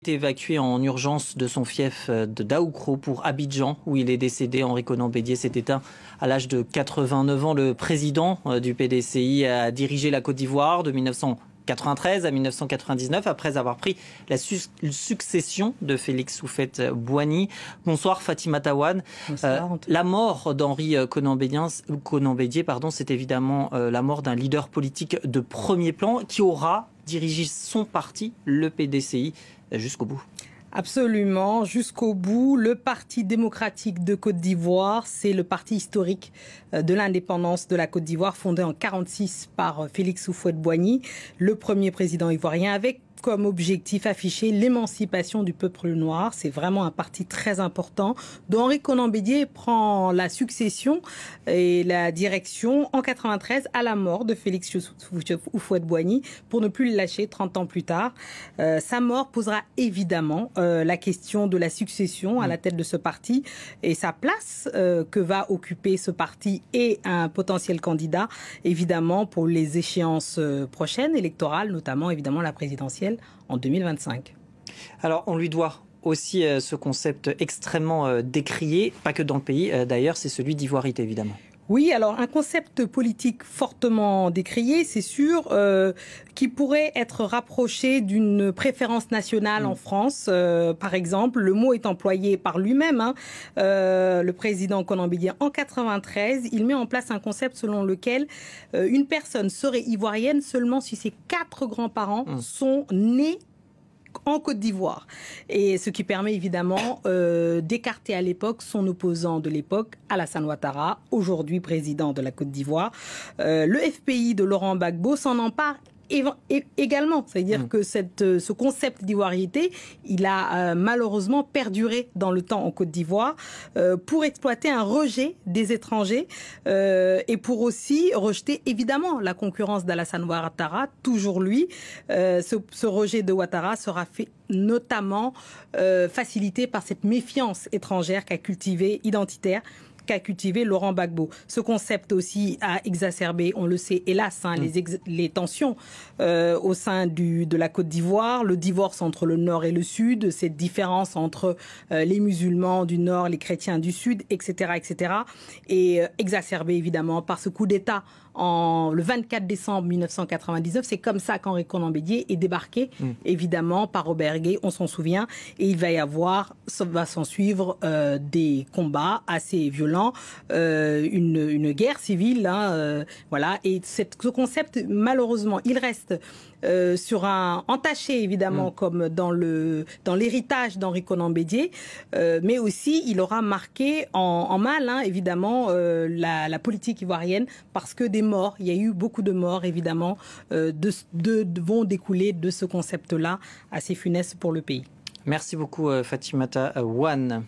été évacué en urgence de son fief de Daoukro pour Abidjan, où il est décédé. Henri Konan Bédié s'est éteint à l'âge de 89 ans. Le président du PDCI a dirigé la Côte d'Ivoire de 1993 à 1999, après avoir pris la succession de Félix Houphouët-Boigny. Bonsoir Fatimata Wane. La mort d'Henri Konan Bédié, c'est évidemment la mort d'un leader politique de premier plan qui aura dirigé son parti, le PDCI, jusqu'au bout. Absolument, jusqu'au bout. Le Parti démocratique de Côte d'Ivoire, c'est le parti historique de l'indépendance de la Côte d'Ivoire, fondé en 1946 par Félix Houphouët-Boigny, le premier président ivoirien, avec comme objectif affiché l'émancipation du peuple noir. C'est vraiment un parti très important dont Henri Konan Bédié prend la succession et la direction en 1993 à la mort de Félix Houphouët-Boigny pour ne plus le lâcher 30 ans plus tard. Sa mort posera évidemment la question de la succession à la tête de ce parti et sa place que va occuper ce parti et un potentiel candidat évidemment pour les échéances prochaines électorales, notamment évidemment la présidentielle en 2025. Alors, on lui doit aussi ce concept extrêmement décrié, pas que dans le pays d'ailleurs, c'est celui d'ivoirité évidemment. Oui, alors un concept politique fortement décrié, c'est sûr, qui pourrait être rapproché d'une préférence nationale en France. Par exemple, le mot est employé par lui-même, le président Konan Bédié, en 1993. Il met en place un concept selon lequel une personne serait ivoirienne seulement si ses 4 grands-parents sont nés en Côte d'Ivoire. Et ce qui permet évidemment d'écarter à l'époque son opposant de l'époque, Alassane Ouattara, aujourd'hui président de la Côte d'Ivoire. Le FPI de Laurent Gbagbo s'en empare également, c'est-à-dire que ce concept d'ivoirité, il a malheureusement perduré dans le temps en Côte d'Ivoire pour exploiter un rejet des étrangers et pour aussi rejeter évidemment la concurrence d'Alassane Ouattara, toujours lui. Ce rejet de Ouattara sera fait notamment facilité par cette méfiance étrangère identitaire qu'a cultivé Laurent Gbagbo. Ce concept aussi a exacerbé, on le sait, hélas, les tensions au sein de la Côte d'Ivoire, le divorce entre le Nord et le Sud, cette différence entre les musulmans du Nord, les chrétiens du Sud, etc., etc. Et exacerbé évidemment par ce coup d'État le 24 décembre 1999. C'est comme ça qu'Henri Konan Bédié est débarqué, évidemment, par Robert Gué, on s'en souvient. Et il va s'en suivre des combats assez violents, une guerre civile. Voilà. Et ce concept, malheureusement, il reste entaché évidemment comme dans l'héritage d'Henri Konan Bédié, mais aussi il aura marqué en mal évidemment la politique ivoirienne parce que il y a eu beaucoup de morts évidemment vont découler de ce concept-là assez funeste pour le pays. Merci beaucoup Fatimata Wane.